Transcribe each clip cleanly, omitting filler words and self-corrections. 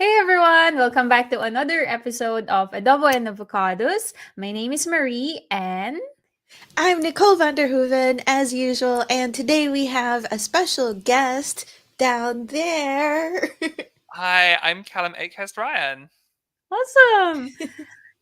Hey everyone, welcome back to another episode of Adobo and Avocados. My name is Marie and I'm Nicole van der Hoeven, as usual, and today we have a special guest down there. Hi, I'm Callum Akehurst-Ryan. awesome.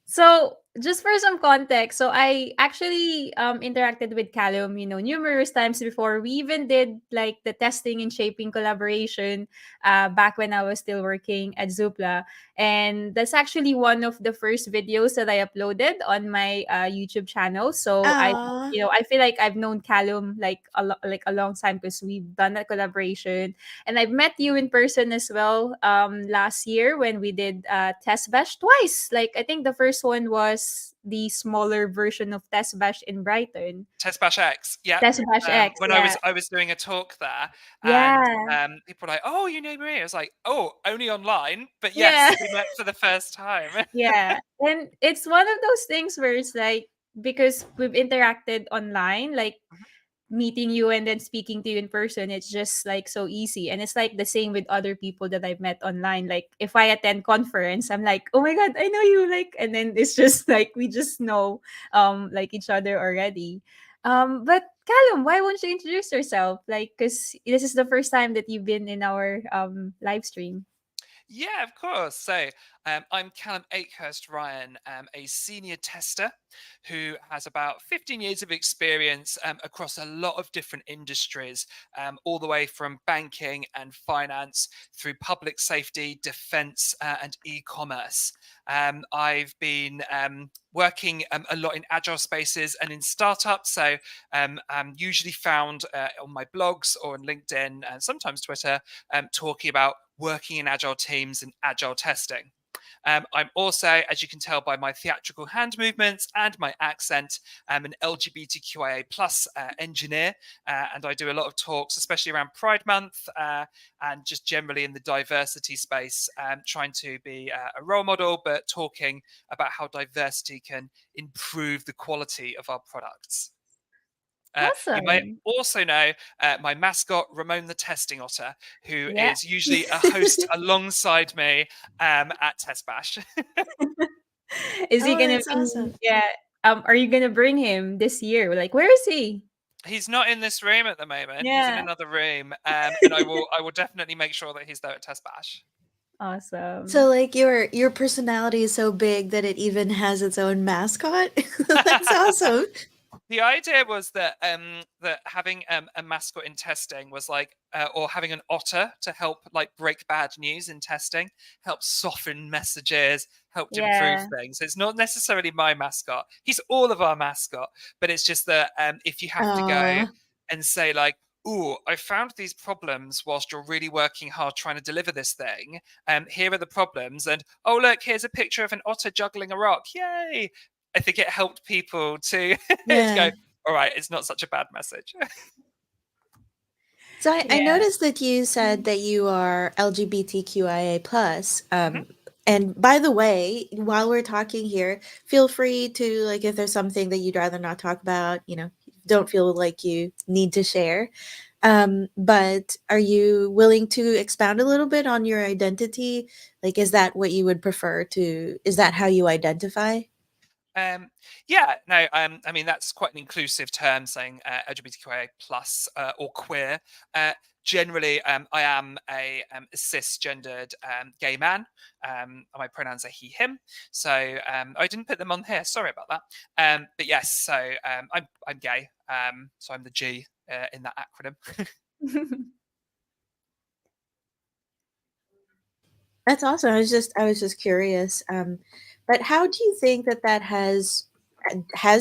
So, just for some context, so I actually interacted with Callum, numerous times before. We even did like the testing and shaping collaboration back when I was still working at Zoopla. And that's actually one of the first videos that I uploaded on my YouTube channel. So Aw. I feel like I've known Callum like a long time because we've done that collaboration. And I've met you in person as well last year when we did Test Bash twice. Like, I think the first one was the smaller version of Test Bash in Brighton. Test Bash X, yeah. Test Bash X, When yeah. I was doing a talk there, and Yeah. people were like, "Oh, you know Marie?" I was like, "Oh, only online, but Yeah. yes, we met for the first time." Yeah. And it's one of those things where it's like, because we've interacted online, like meeting you and then speaking to you in person, it's just like so easy. And it's like the same with other people that I've met online. Like if I attend conference, I'm like, oh my god, I know you, like, and then it's just like we just know like each other already. But Callum, why won't you introduce yourself? Like, because this is the first time that you've been in our live stream. Yeah, of course. So I'm Callum Akehurst-Ryan, a senior tester who has about 15 years of experience across a lot of different industries, all the way from banking and finance through public safety, defense, and e-commerce. I've been working a lot in agile spaces and in startups. So I'm usually found on my blogs or on LinkedIn and sometimes Twitter, talking about working in agile teams and agile testing. I'm also, as you can tell by my theatrical hand movements and my accent, an LGBTQIA plus engineer, and I do a lot of talks, especially around Pride Month and just generally in the diversity space, trying to be a role model, but talking about how diversity can improve the quality of our products. You may Awesome. also know my mascot, Ramon the Testing Otter, who Yeah. is usually a host alongside me at Test Bash. Is he Oh, gonna that's be? awesome. Yeah. Are you gonna bring him this year? Like, where is he? He's not in this room at the moment. He's in Yeah. another room, and I will definitely make sure that he's there at Test Bash. So, Awesome. like, your personality is so big that it even has its own mascot? That's awesome. The idea was that having a mascot in testing was like, or having an otter to help like break bad news in testing, help soften messages, helped improve Yeah. things. It's not necessarily my mascot. He's all of our mascot, but it's just that if you have to go Aw. and say like, "Oh, I found these problems whilst you're really working hard trying to deliver this thing. Here are the problems." And oh, look, here's a picture of an otter juggling a rock. Yay! I think it helped people to to go, Yeah. all right, it's not such a bad message. So I Yeah. noticed that you said that you are LGBTQIA plus. Mhm. And by the way, while we're talking here, feel free to, like, if there's something that you'd rather not talk about, don't feel like you need to share. But are you willing to expound a little bit on your identity? Like, is that what you would prefer to? Is that how you identify? Um, yeah, no, I mean that's quite an inclusive term, saying LGBTQIA plus or queer. Generally, I am a cisgendered gay man. My pronouns are he/him, so I didn't put them on here. Sorry about that. But yes, so I'm gay, so I'm the G in that acronym. That's awesome. I was just curious. But how do you think that has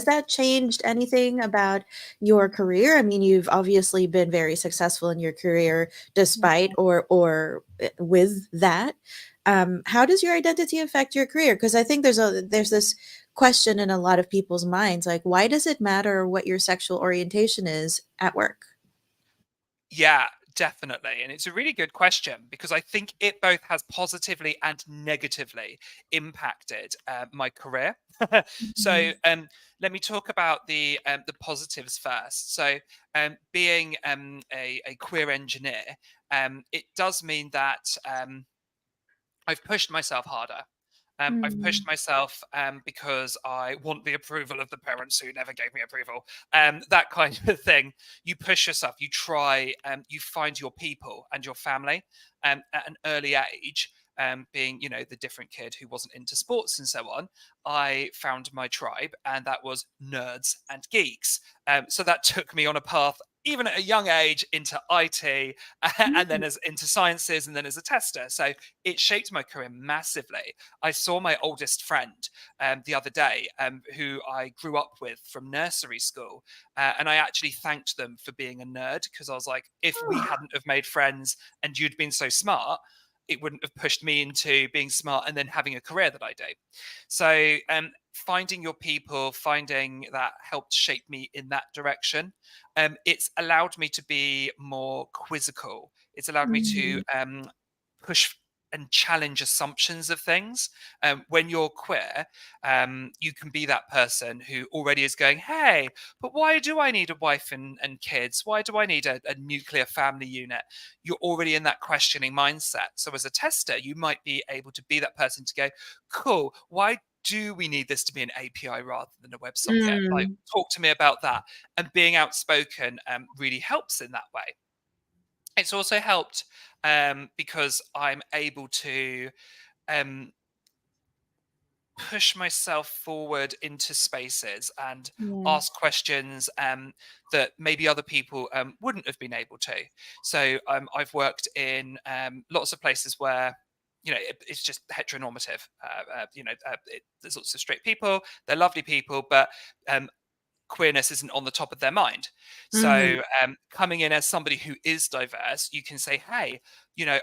that changed anything about your career? I mean, you've obviously been very successful in your career despite or with that. How does your identity affect your career? Because I think there's this question in a lot of people's minds, like, why does it matter what your sexual orientation is at work? Yeah, definitely. And it's a really good question because I think it both has positively and negatively impacted my career. So Mhm. let me talk about the positives first. So being a queer engineer, it does mean that I've pushed myself harder. I've pushed Mm. myself because I want the approval of the parents who never gave me approval. That kind of thing. You push yourself. You try. You find your people and your family at an early age. Being, the different kid who wasn't into sports and so on, I found my tribe, and that was nerds and geeks. So that took me on a path, even at a young age, into IT, and then as into sciences, and then as a tester. So it shaped my career massively. I saw my oldest friend the other day, who I grew up with from nursery school, and I actually thanked them for being a nerd, because I was like, if we hadn't have made friends and you'd been so smart, it wouldn't have pushed me into being smart and then having a career that I do. So finding your people, finding that helped shape me in that direction. It's allowed me to be more quizzical. It's allowed me to Mm. push and challenge assumptions of things. When you're queer, you can be that person who already is going, hey, but why do I need a wife and kids? Why do I need a nuclear family unit? You're already in that questioning mindset. So as a tester, you might be able to be that person to go, cool, why do we need this to be an API rather than a WebSocket? Like, Mm. talk to me about that. And being outspoken really helps in that way. It's also helped because I'm able to um, push myself forward into spaces and Yeah. ask questions that maybe other people wouldn't have been able to. So I've worked in lots of places where it's just heteronormative. There's lots of straight people, they're lovely people, but queerness isn't on the top of their mind. Mhm. So coming in as somebody who is diverse, you can say, hey,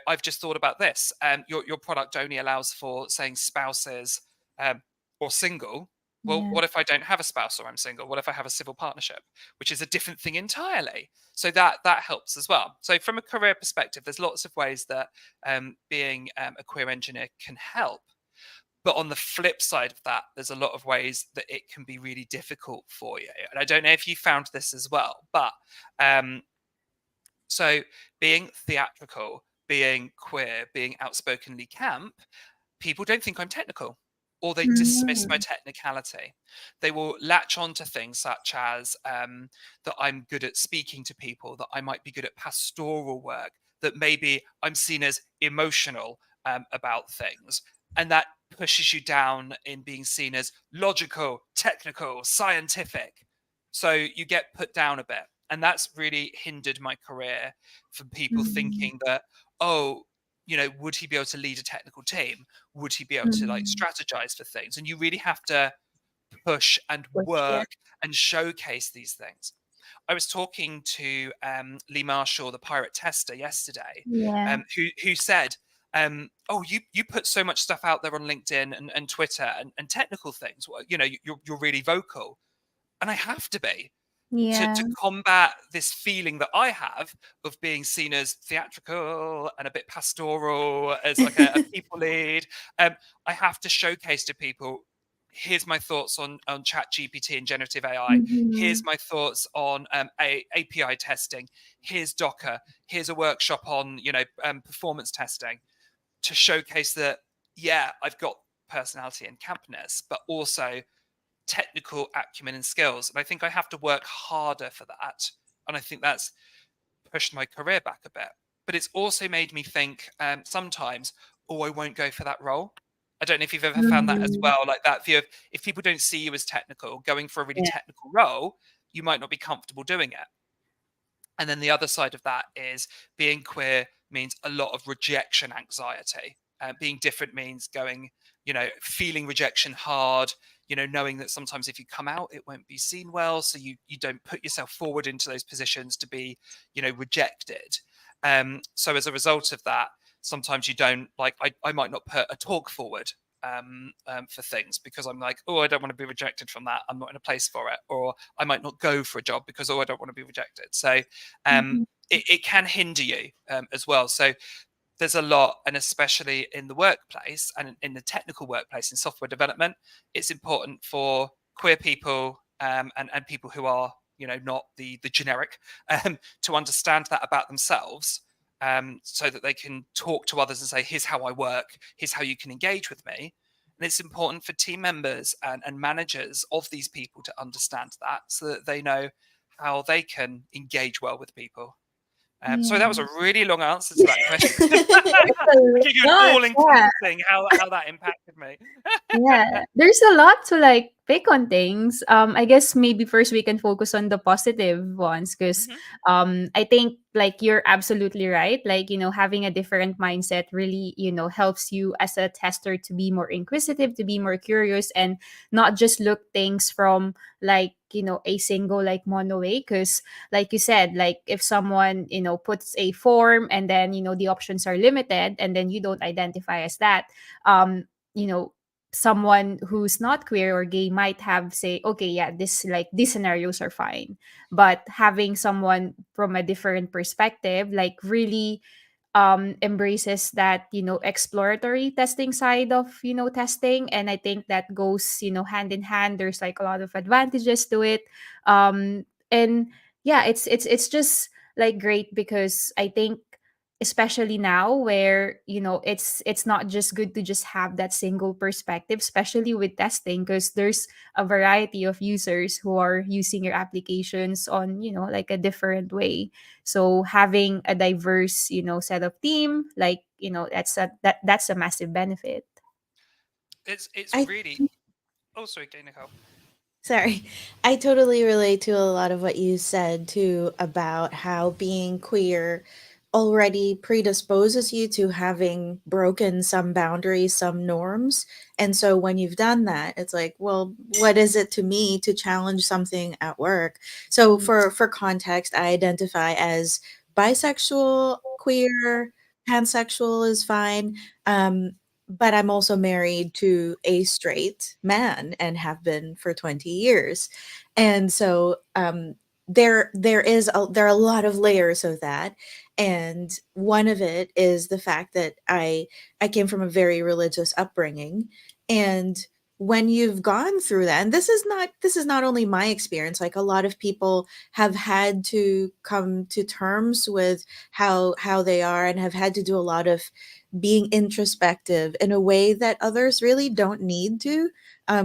I've just thought about this. Your product only allows for saying spouses um, or single. Well, Yeah. what if I don't have a spouse or I'm single? What if I have a civil partnership, which is a different thing entirely? So that helps as well. So from a career perspective, there's lots of ways that being a queer engineer can help. But on the flip side of that, there's a lot of ways that it can be really difficult for you. And I don't know if you found this as well, but so being theatrical, being queer, being outspokenly camp, people don't think I'm technical, or they dismiss my Mm. technicality. They will latch on to things such as that I'm good at speaking to people, that I might be good at pastoral work, that maybe I'm seen as emotional about things. And that pushes you down in being seen as logical, technical, scientific. So you get put down a bit. And that's really hindered my career, from people Mhm. thinking that, oh, would he be able to lead a technical team? Would he be able to like Mhm. strategize for things? And you really have to push and Which, yeah. work and showcase these things. I was talking to Lee Marshall, the pirate tester, yesterday, Yeah. who said, "Oh, you put so much stuff out there on LinkedIn and Twitter and technical things. Well, you're really vocal, and I have to be to Yeah. combat this feeling that I have of being seen as theatrical and a bit pastoral, as like a people lead. I have to showcase to people, here's my thoughts on chat GPT and generative AI. Here's Mhm. my thoughts on API testing. Here's Docker. Here's a workshop on, performance testing, to showcase that, yeah, I've got personality and campness, but also technical acumen and skills. And I think I have to work harder for that. And I think that's pushed my career back a bit. But it's also made me think sometimes, oh, I won't go for that role. I don't know if you've ever found that as Mhm. well, like that view of, if people don't see you as technical, going for a really Yeah. technical role, you might not be comfortable doing it. And then the other side of that is, being queer means a lot of rejection anxiety. Being different means going, feeling rejection hard, knowing that sometimes if you come out, it won't be seen well. So you don't put yourself forward into those positions to be, rejected. So as a result of that, sometimes you don't, like, I might not put a talk forward for things, because I'm like, oh, I don't want to be rejected from that. I'm not in a place for it. Or I might not go for a job because, oh, I don't want to be rejected. So Mhm. it can hinder you as well. So there's a lot, and especially in the workplace and in the technical workplace in software development, it's important for queer people and people who are, not the generic, to understand that about themselves, so that they can talk to others and say, here's how I work, here's how you can engage with me. And it's important for team members and managers of these people to understand that, so that they know how they can engage well with people. So that was Yeah. a really long answer to that question. There's a I give you an lot. Yeah. all-encompassing how that impacted me. Yeah, there's a lot to like pick on things. I guess maybe first we can focus on the positive ones because Mhm. I think like you're absolutely right. Like, having a different mindset really, helps you as a tester to be more inquisitive, to be more curious, and not just look things from like, a single like mono way. Because like you said, like if someone, puts a form and then, the options are limited and then you don't identify as that, you know someone who's not queer or gay might have say, okay, yeah, this like these scenarios are fine. But having someone from a different perspective like really embraces that, exploratory testing side of, testing. And I think that goes, hand in hand. There's like a lot of advantages to it. And yeah, it's just like great because I think especially now where, it's not just good to just have that single perspective, especially with testing, because there's a variety of users who are using your applications on, like a different way. So having a diverse, set of team, like, that's a massive benefit. It's I really. Oh, sorry, okay, Nicole. Sorry. I totally relate to a lot of what you said too about how being queer already predisposes you to having broken some boundaries, some norms. And so when you've done that, it's like, well, what is it to me to challenge something at work? So Mm. for context, I identify as bisexual, queer, pansexual is fine. But I'm also married to a straight man and have been for 20 years. And so there are a lot of layers of that. And one of it is the fact that I came from a very religious upbringing. And when you've gone through that, and this is not only my experience, like a lot of people have had to come to terms with how they are and have had to do a lot of being introspective in a way that others really don't need to.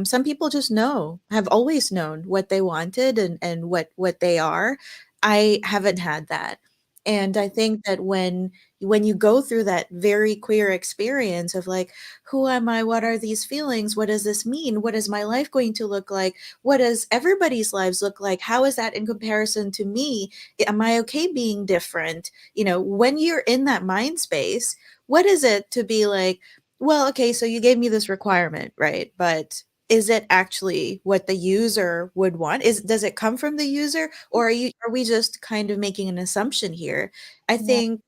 Some people just have always known what they wanted and what they are. I haven't had that. And I think that when you go through that very queer experience of like, who am I? What are these feelings? What does this mean? What is my life going to look like? What does everybody's lives look like? How is that in comparison to me? Am I okay being different? When you're in that mind space, what is it to be like, well, okay, so you gave me this requirement, right? But is it actually what the user would want? Does it come from the user, or are we just kind of making an assumption here? I Yeah. think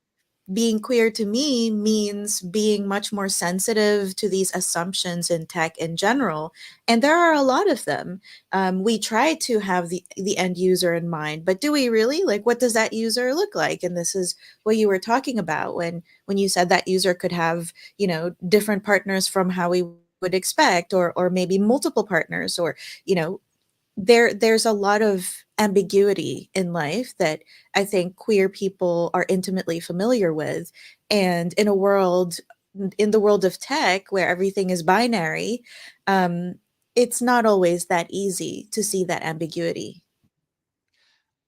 being queer to me means being much more sensitive to these assumptions in tech in general, and there are a lot of them. We try to have the end user in mind, but do we really? Like, what does that user look like? And this is what you were talking about when you said that user could have different partners from how we would expect, or maybe multiple partners, or you know there's a lot of ambiguity in life that I think queer people are intimately familiar with. And in the world of tech where everything is binary, um, it's not always that easy to see that ambiguity.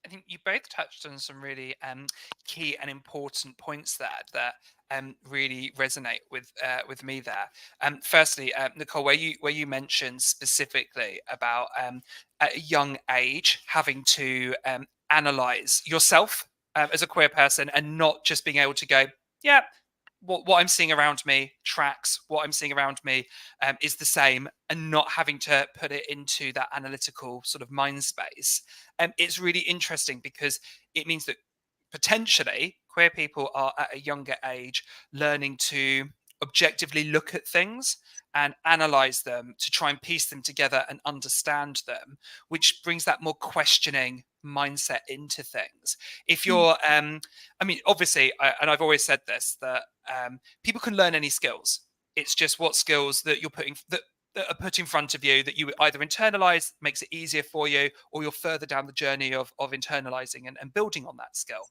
I think you both touched on some really key and important points there that really resonate with me there. Firstly, Nicole, where you mentioned specifically about at a young age having to analyze yourself as a queer person and not just being able to go, yeah, what I'm seeing around me tracks, what I'm seeing around me is the same, and not having to put it into that analytical sort of mind space. It's really interesting because it means that potentially queer people are at a younger age learning to objectively look at things and analyze them to try and piece them together and understand them, which brings that more questioning mindset into things. If Mm. you're I mean, obviously, and I've always said this, that people can learn any skills. It's just what skills that you're putting, that that are put in front of you that you either internalize, makes it easier for you, or you're further down the journey of internalizing and building on that skill.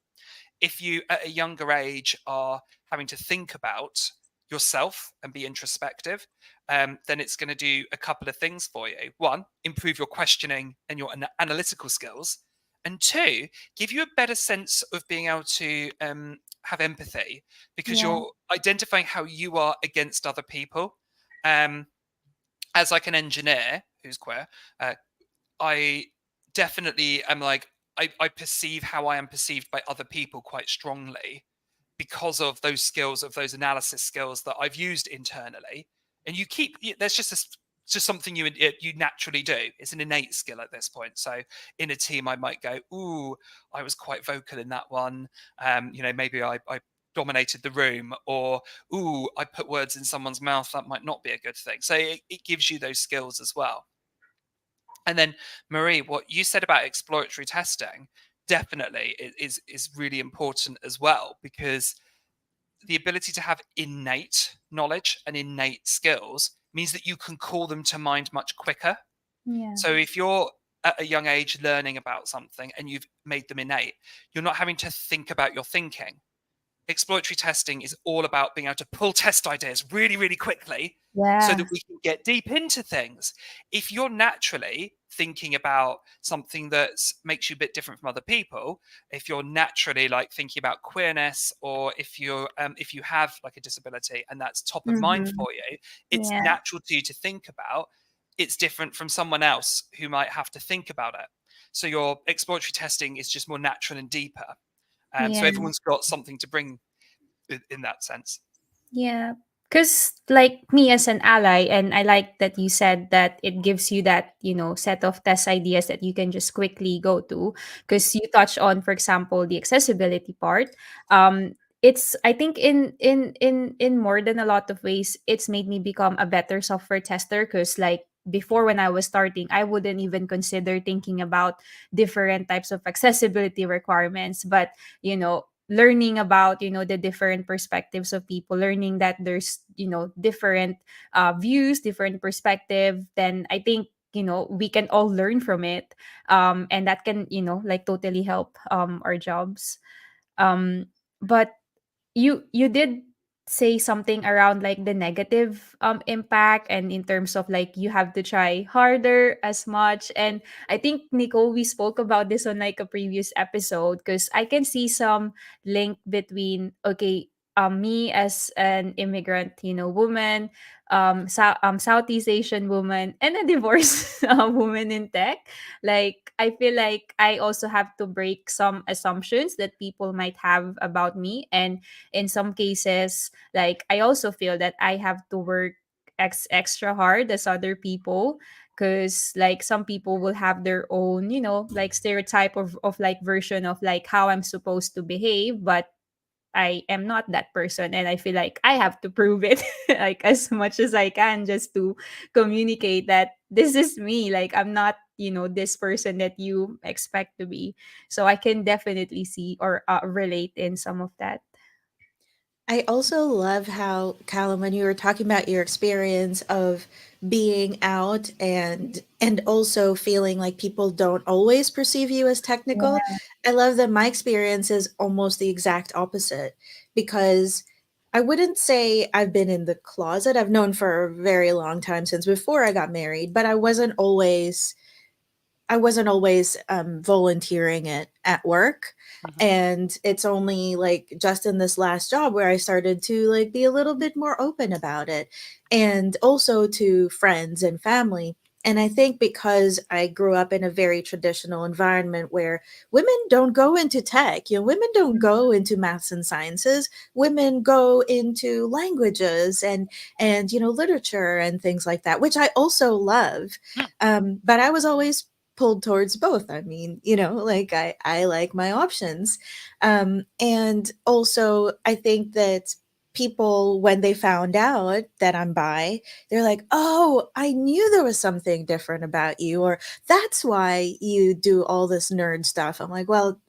If you at a younger age are having to think about yourself and be introspective, then it's going to do a couple of things for you. One, improve your questioning and your analytical skills. And two, give you a better sense of being able to have empathy, because Yeah. you're identifying how you are against other people. Um, as like an engineer who's queer, I definitely am like, I perceive how I am perceived by other people quite strongly because of those skills, of those analysis skills that I've used internally. And you keep, there's just something you naturally do. It's an innate skill at this point. So in a team, I might go, ooh, I was quite vocal in that one. Maybe I dominated the room, or ooh, I put words in someone's mouth. That might not be a good thing. So it gives you those skills as well. And then, Marie, what you said about exploratory testing definitely is really important as well, because the ability to have innate knowledge and innate skills means that you can call them to mind much quicker. Yeah. So if you're at a young age learning about something and you've made them innate, you're not having to think about your thinking. Exploratory testing is all about being able to pull test ideas really, really quickly so that Yeah. we can get deep into things. If you're naturally thinking about something that makes you a bit different from other people, if you're naturally like thinking about queerness, or if you have like a disability and that's top of mind Mm-hmm. for you, it's Yeah. natural to you to think about. It's different from someone else who might have to think about it. So your exploratory testing is just more natural and deeper. So Yeah. everyone's got something to bring in that sense. Yeah. Because, like me as an ally, and I like that you said that it gives you that, set of test ideas that you can just quickly go to. Because you touch on, for example, the accessibility part. It's, I think, in more than a lot of ways, it's made me become a better software tester. Because, like, before when I was starting, I wouldn't even consider thinking about different types of accessibility requirements. But, learning about the different perspectives of people, learning that there's different views, different perspective, then I think we can all learn from it, and that can like totally help our jobs. um but you did say something around like the negative impact, and in terms of like you have to try harder as much. And I think, Nicole, we spoke about this on like a previous episode, because I can see some link between, okay, me as an immigrant woman, Southeast Asian woman, and a divorced woman in tech. Like, I feel like I also have to break some assumptions that people might have about me. And in some cases, like, I also feel that I have to work extra hard as other people, because like some people will have their own like stereotype of like version of like how I'm supposed to behave, but I am not that person, and I feel like I have to prove it like as much as I can, just to communicate that this is me. Like, I'm not this person that you expect to be. So I can definitely see or relate in some of that. I also love how, Callum, when you were talking about your experience of being out and also feeling like people don't always perceive you as technical, I love that my experience is almost the exact opposite, because I wouldn't say I've been in the closet. I've known for a very long time, since before I got married, but I wasn't always volunteering it at work. Mhm. And it's only like just in this last job where I started to like be a little bit more open about it, and also to friends and family. And I think because I grew up in a very traditional environment where women don't go into tech, women don't go into maths and sciences, women go into languages and literature and things like that, which I also love. Mm. But I was always pulled towards both. I mean, like I like my options. And also I think that people, when they found out that I'm bi, they're like, "Oh, I knew there was something different about you," or "That's why you do all this nerd stuff." I'm like, "Well,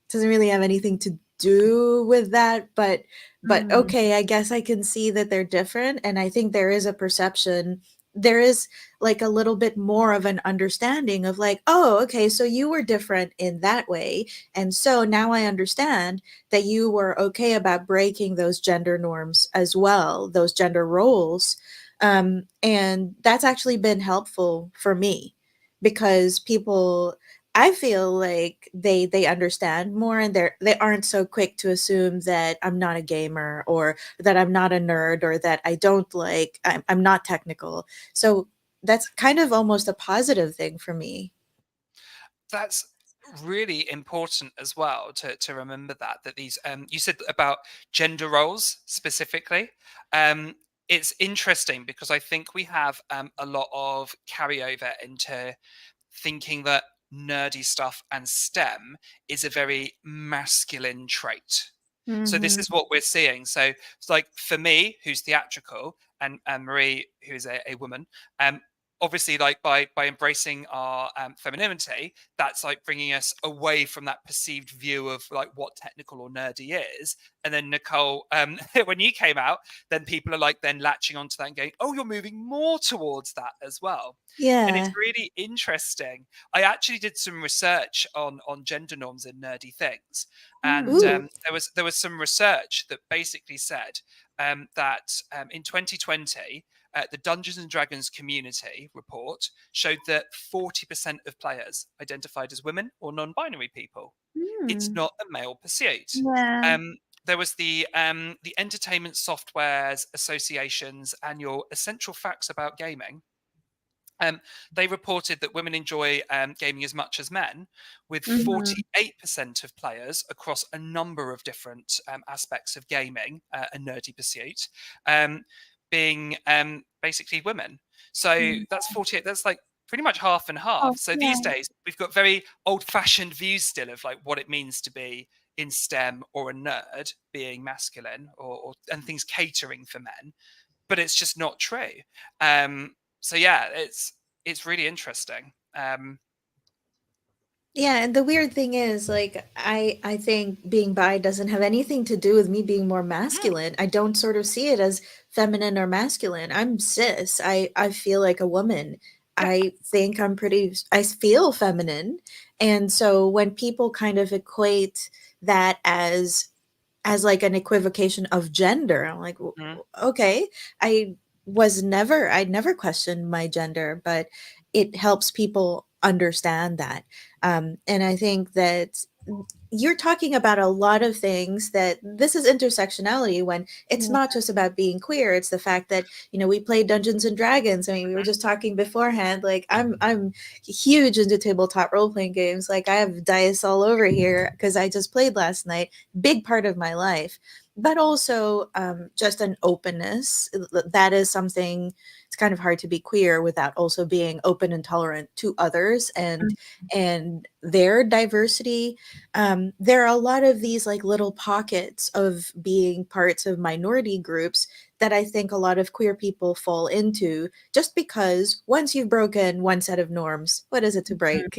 doesn't really have anything to do with that, but Mm. okay, I guess I can see that they're different." And I think there is a perception there is like a little bit more of an understanding of like, oh, okay, so you were different in that way, and so now I understand that you were okay about breaking those gender norms as well, those gender roles. And that's actually been helpful for me, because people, I feel like they understand more, and they aren't so quick to assume that I'm not a gamer, or that I'm not a nerd, or that I don't like I'm not technical. So that's kind of almost a positive thing for me. That's really important as well to remember that these you said about gender roles specifically. um it's interesting because I think we have a lot of carryover into thinking that nerdy stuff and STEM is a very masculine trait. So this Mm-hmm. is what we're seeing. So it's like for me, who's theatrical, and Marie, who is a woman, um, obviously, like by embracing our femininity, that's like bringing us away from that perceived view of like what technical or nerdy is. And then Nicole, when you came out, then people are like then latching onto that and going, "Oh, you're moving more towards that as well." And it's Yeah. really interesting. I actually did some research on gender norms in nerdy things, and Ooh. there was some research that basically said that in 2020, the Dungeons and Dragons community report showed that 40% of players identified as women or non-binary people. It's Mm. not a male pursuit. Yeah. Um, there was the Entertainment Softwares Association's annual Essential Facts About Gaming. They reported that women enjoy gaming as much as men, with Mm-hmm. 48% of players across a number of different aspects of gaming, a nerdy pursuit, um, being basically women. So that's 48, that's like pretty much half and half. Oh, So these yeah. days, we've got very old fashioned views still of like what it means to be in STEM or a nerd being masculine, or and things catering for men, but it's just not true. So yeah, it's really interesting. Yeah, and the weird thing is, like, I think being bi doesn't have anything to do with me being more Mm, masculine. I don't sort of see it as feminine or masculine. I'm cis. I feel like a woman. yeah. I think I feel feminine. And so when people kind of equate that as like an equivocation of gender, I'm like, Mm, Okay, I'd never questioned my gender, but it helps people understand that. And I think that you're talking about a lot of things, that this is intersectionality, when it's Yeah. not just about being queer. It's the fact that, we play Dungeons and Dragons. I mean, we were just talking beforehand, like, I'm huge into tabletop role-playing games. Like, I have dice all over here because I just played last night. Big part of my life. But also, just an openness. That is something. It's kind of hard to be queer without also being open and tolerant to others, and their diversity. There are a lot of these like little pockets of being parts of minority groups that I think a lot of queer people fall into, just because once you've broken one set of norms, what is it to break,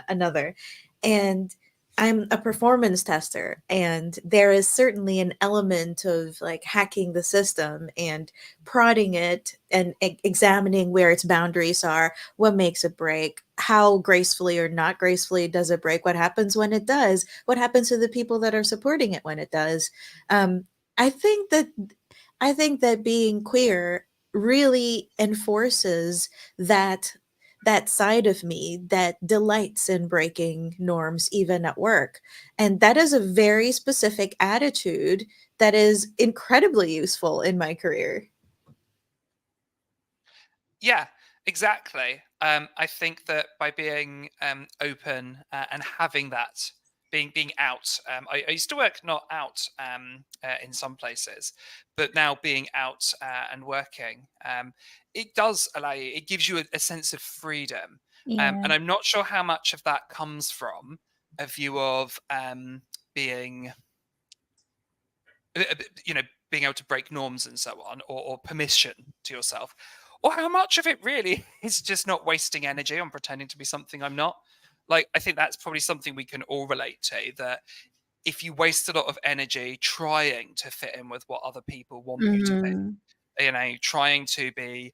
another? And I'm a performance tester, and there is certainly an element of like hacking the system and prodding it, and examining where its boundaries are, what makes it break, how gracefully or not gracefully does it break, what happens when it does, what happens to the people that are supporting it when it does. um, i think that I think that being queer really enforces that side of me that delights in breaking norms even at work. And that is a very specific attitude that is incredibly useful in my career. yeah, exactly. I think that by being open and having that being out, I used to work not out in some places, but now being out and working, it does allow you. It gives you a sense of freedom, Yeah. and I'm not sure how much of that comes from a view of being you know, being able to break norms and so on, or permission to yourself, or how much of it really is just not wasting energy on pretending to be something I'm not. Like, I think that's probably something we can all relate to, that if you waste a lot of energy trying to fit in with what other people want you to be, Mm-hmm. trying to be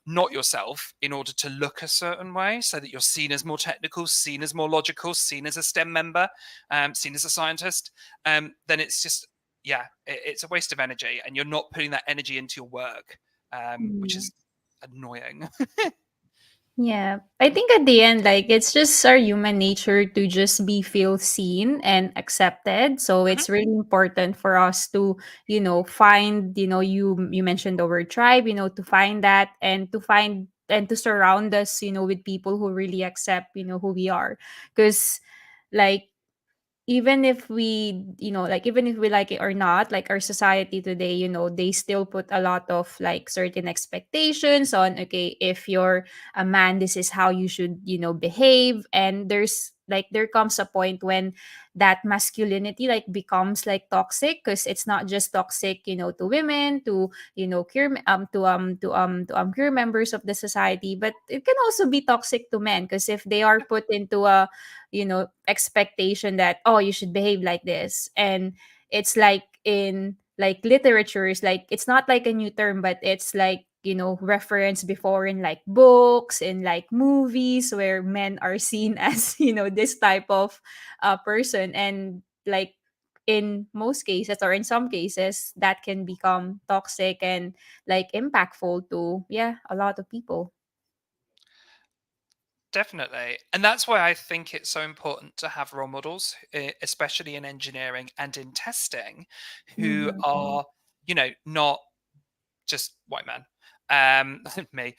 not yourself in order to look a certain way so that you're seen as more technical, seen as more logical, seen as a STEM member, seen as a scientist, then it's just, it's a waste of energy, and you're not putting that energy into your work, which Mm. is annoying. Yeah. I think at the end, like, it's just our human nature to just be feel seen and accepted. So Mhm. it's really important for us to, find, you mentioned the word tribe, to find that, and to find and to surround us, with people who really accept, who we are. Because, like, even if we even if we like it or not, like, our society today, they still put a lot of, like, certain expectations on, okay, if you're a man, this is how you should, behave. And there comes a point when that masculinity, like, becomes, like, toxic, because it's not just toxic, to women, to, queer members of the society, but it can also be toxic to men, because if they are put into a, expectation that, oh, you should behave like this. And it's like, in, like, literatures, like, it's not like a new term, but it's like, reference before in, like, books, in, like, movies, where men are seen as, this type of person. And, like, in most cases, or in some cases, that can become toxic and, like, impactful to, yeah, a lot of people. Definitely. And that's why I think it's so important to have role models, especially in engineering and in testing, who Mhm. are, not just white men. Me.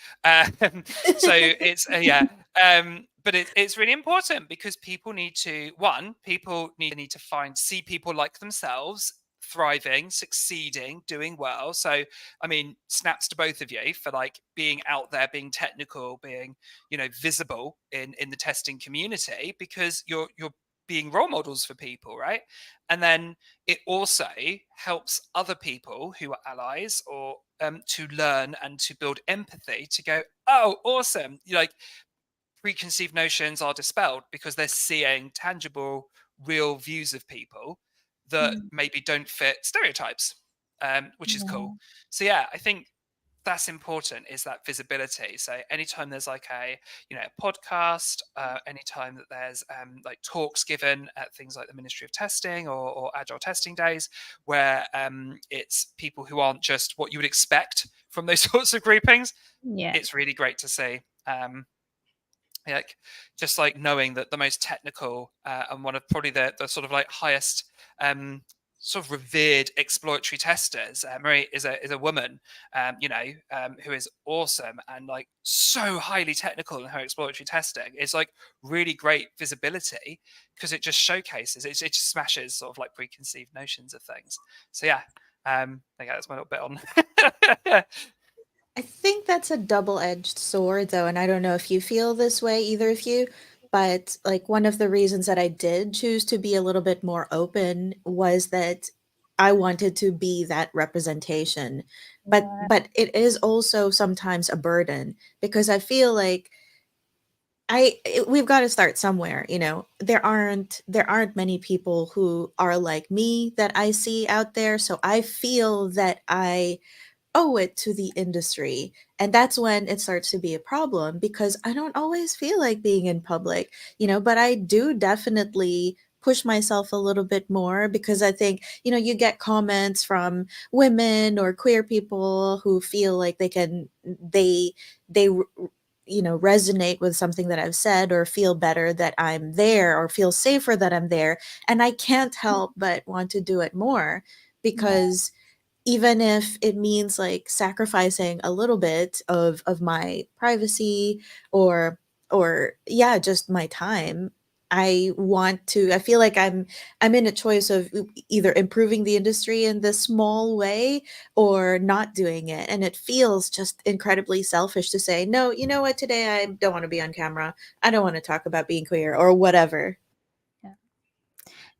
So it's but it's really important, because people need to, people need to see people like themselves thriving, succeeding, doing well. So I mean, snaps to both of you for, like, being out there, being technical, being, visible in the testing community, because you're being role models for people, right? And then it also helps other people who are allies, or to learn and to build empathy, to go, oh, awesome. Like, preconceived notions are dispelled because they're seeing tangible, real views of people that Mm. maybe don't fit stereotypes, which is cool. Yeah. So yeah, I think that's important, is that visibility. So anytime there's, like, a podcast, anytime that there's like talks given at things like the Ministry of Testing, or Agile Testing Days, where it's people who aren't just what you would expect from those sorts of groupings, Yeah. it's really great to see. Like, just like knowing that the most technical, and one of probably the sort of, like, highest, sort of revered exploratory testers, Marie, is a woman, who is awesome, and, like, so highly technical in her exploratory testing. It's, like, really great visibility, because it just showcases, it just smashes sort of, like, preconceived notions of things. So yeah, I think that's my little bit on. I think that's a double-edged sword, though, and I don't know if you feel this way, either of you, but, like, one of the reasons that I did choose to be a little bit more open was that I wanted to be that representation. But Yeah. but it is also sometimes a burden, because I feel like we've got to start somewhere, you know. There aren't many people who are like me that I see out there, so I feel that I owe it to the industry. And that's when it starts to be a problem, because I don't always feel like being in public, but I do definitely push myself a little bit more, because I think, you get comments from women or queer people who feel like they resonate with something that I've said, or feel better that I'm there, or feel safer that I'm there. And I can't help but want to do it more, Yeah. because even if it means like sacrificing a little bit of my privacy, or yeah, just my time, I feel like I'm in a choice of either improving the industry in this small way, or not doing it. And it feels just incredibly selfish to say, no, you know what, today I don't want to be on camera, I don't want to talk about being queer or whatever. Yeah.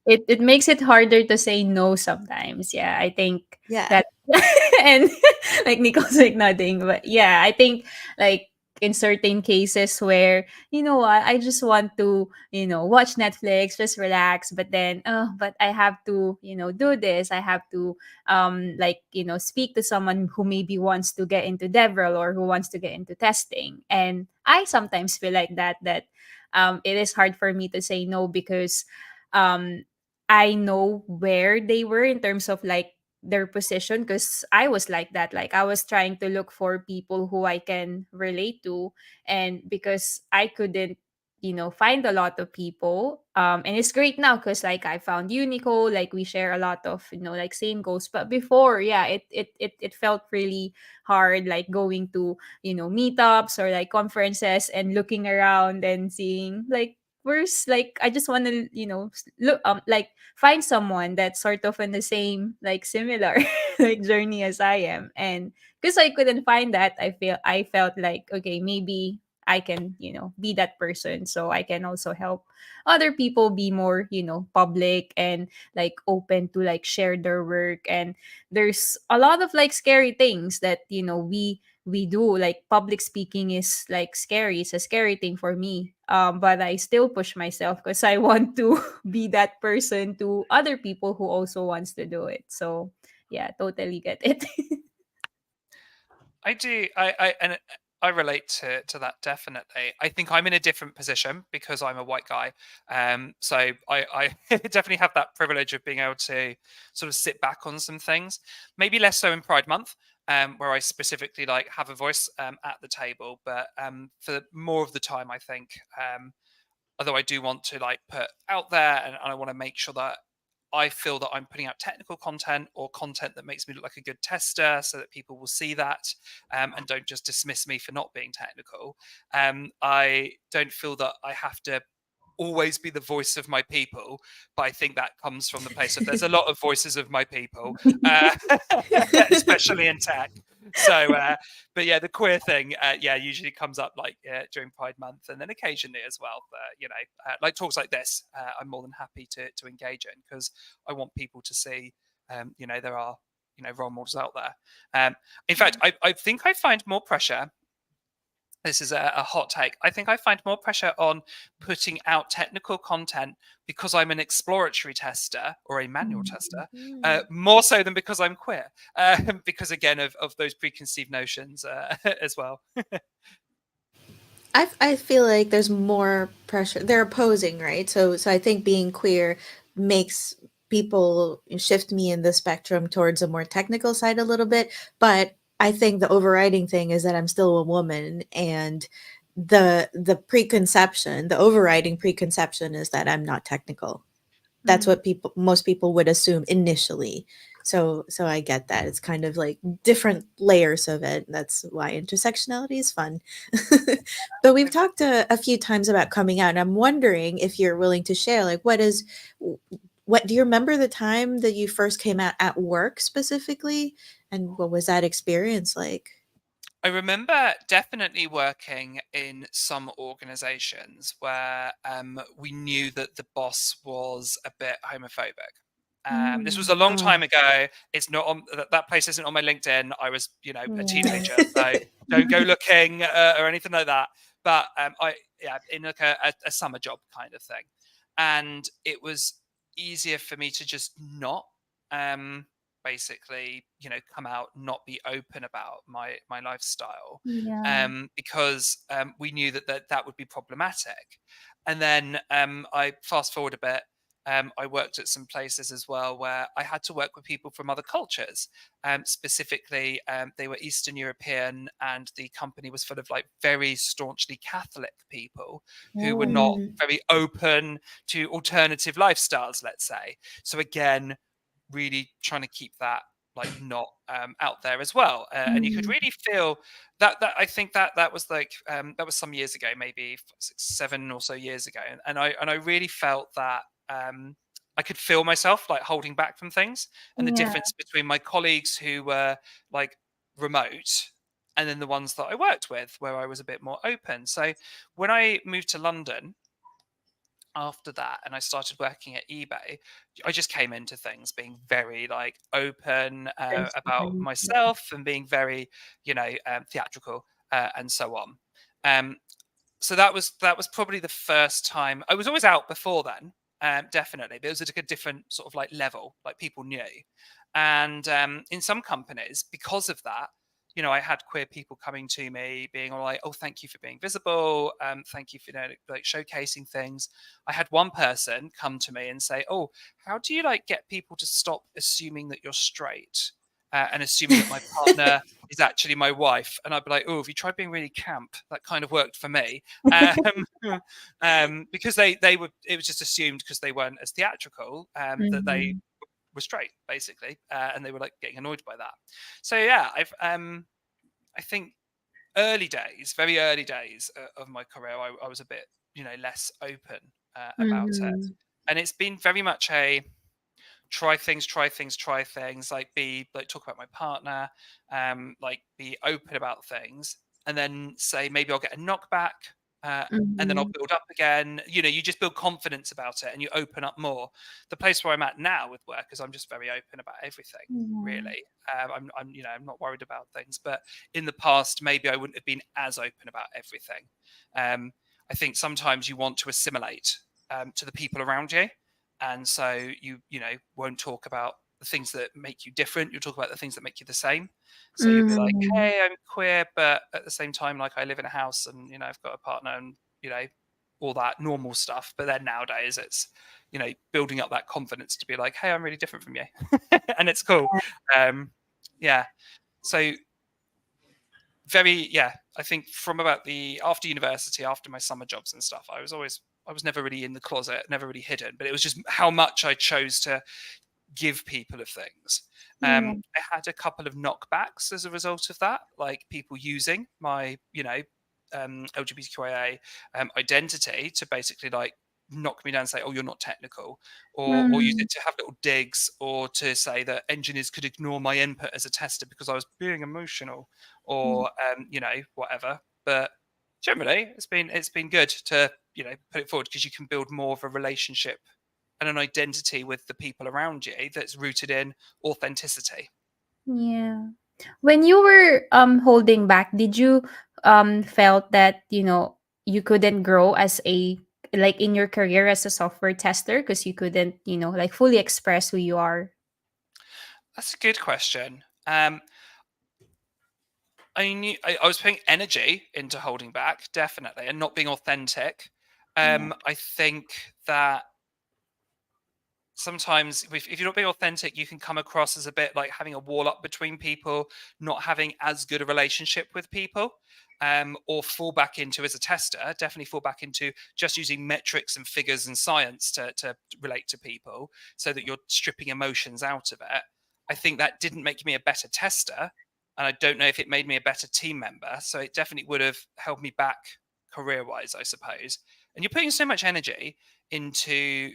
It makes it harder to say no sometimes. Yeah, I think Yeah. that. And, like, Nicole's, like, nodding, but yeah, I think, like, in certain cases where, you know what, I just want to, watch Netflix, just relax, but then, oh, but I have to, do this. I have to, like, speak to someone who maybe wants to get into DevRel or who wants to get into testing. And I sometimes feel like that it is hard for me to say no because um I know where they were in terms of like their position, because I was like that. Like I was trying to look for people who I can relate to, and because I couldn't, find a lot of people. And it's great now because like I found you, Nicole. Like we share a lot of, like same goals. But before, yeah, it felt really hard, like going to, meetups or like conferences and looking around and seeing like where's, like I just want to, look, like find someone that's sort of in the same, like similar like journey as I am. And because I couldn't find that, I felt like, okay, maybe I can, be that person, so I can also help other people be more, public and like open to like share their work. And there's a lot of like scary things that, we do. Like public speaking is like scary. It's a scary thing for me. But I still push myself because I want to be that person to other people who also wants to do it. So yeah, totally get it. I do. I relate to that definitely. I think I'm in a different position because I'm a white guy. So I definitely have that privilege of being able to sort of sit back on some things. Maybe less so in Pride Month, where I specifically like have a voice at the table. But for more of the time, I think, although I do want to like put out there, and I want to make sure that I feel that I'm putting out technical content or content that makes me look like a good tester so that people will see that, and don't just dismiss me for not being technical. I don't feel that I have to always be the voice of my people, but I think that comes from the place of there's a lot of voices of my people, uh, especially in tech. So, but yeah, the queer thing, yeah, usually comes up like during Pride Month, and then occasionally as well. But like talks like this, I'm more than happy to engage in because I want people to see, there are role models out there. In fact, I think I find more pressure. This is a hot take. I think I find more pressure on putting out technical content because I'm an exploratory tester or a manual tester, Mm. more so than because I'm queer. Because again, of those preconceived notions as well. I feel like there's more pressure. They're opposing, right? So I think being queer makes people shift me in the spectrum towards a more technical side a little bit. But I think the overriding thing is that I'm still a woman, and the preconception, the overriding preconception is that I'm not technical. That's Mm. what most people would assume initially. So I get that. It's kind of like different layers of it. That's why intersectionality is fun. But we've talked a few times about coming out, and I'm wondering if you're willing to share, like, what do you remember the time that you first came out at work specifically, and what was that experience like? I remember definitely working in some organizations where we knew that the boss was a bit homophobic. This was Mm. a long Oh. time ago. It's not on that place isn't on my LinkedIn. I was, a Yeah. teenager, so don't go looking or anything like that. But I, yeah, in like a summer job kind of thing, and it was easier for me to just not. Um, Basically come out, not be open about my lifestyle, Yeah. because we knew that would be problematic. And then I fast forward a bit. I worked at some places as well where I had to work with people from other cultures. Specifically, they were Eastern European, and the company was full of like very staunchly Catholic people who were Oh. not Mm. very open to alternative lifestyles, let's say. So again, really trying to keep that like not out there as well, and you could Mm. really feel that I think that was like that was some years ago, maybe 7 or so years ago, and I really felt that I could feel myself like holding back from things, and the Yeah. difference between my colleagues who were like remote and then the ones that I worked with where I was a bit more open. So when I moved to London after that and I started working at eBay, I just came into things being very like open about Transparent. Yeah. myself and being very, theatrical and so on. So that was probably the first time. I was always out before then, definitely, but it was at a different sort of like level, like people knew. And in some companies, because of that, I had queer people coming to me being all like, "Oh, thank you for being visible. Thank you for like showcasing things." I had one person come to me and say, "Oh, how do you like get people to stop assuming that you're straight and assuming that my partner is actually my wife?" And I'd be like, "Oh, have you tried being really camp?" That kind of worked for me, because they were. It was just assumed because they weren't as theatrical that they Mhm. were straight, basically, and they were like getting annoyed by that. So yeah, I think early days, very early days of my career, I was a bit less open about it, Mhm. and it's been very much a try things, try things, try things, like be like talk about my partner, like be open about things, and then say maybe I'll get a knockback, and then I'll Mhm. build up again. You just build confidence about it and you open up more. The place where I'm at now with work is I'm just very open about everything, Yeah. really. I'm not worried about things, but in the past maybe I wouldn't have been as open about everything. I think sometimes you want to assimilate to the people around you, and so you won't talk about the things that make you different. You'll talk about the things that make you the same. So you'll be like, Mhm. "Hey, I'm queer, but at the same time, like I live in a house, and I've got a partner, and all that normal stuff." But then nowadays, it's building up that confidence to be like, "Hey, I'm really different from you," and it's cool. Um, yeah. So yeah, I think from about the after university, after my summer jobs and stuff, I was never really in the closet, never really hidden, but it was just how much I chose to give people of things. Yeah. I had a couple of knockbacks as a result of that, like people using my LGBTQIA identity to basically like knock me down and say, "Oh, you're not technical," or use Mhm. it to have little digs, or to say that engineers could ignore my input as a tester because I was being emotional, Mhm. or whatever. But generally, it's been good to put it forward, because you can build more of a relationship and an identity with the people around you that's rooted in authenticity. Yeah. When you were holding back, did you felt that, you couldn't grow as a like in your career as a software tester because you couldn't, like fully express who you are? That's a good question. I was putting energy into holding back, definitely, and not being authentic. Yeah. I think that sometimes if you're not being authentic, you can come across as a bit like having a wall up between people, not having as good a relationship with people, or fall back into, as a tester, definitely fall back into just using metrics and figures and science to relate to people, so that you're stripping emotions out of it. I think that didn't make me a better tester, and I don't know if it made me a better team member. So it definitely would have held me back career wise, I suppose. And you're putting so much energy into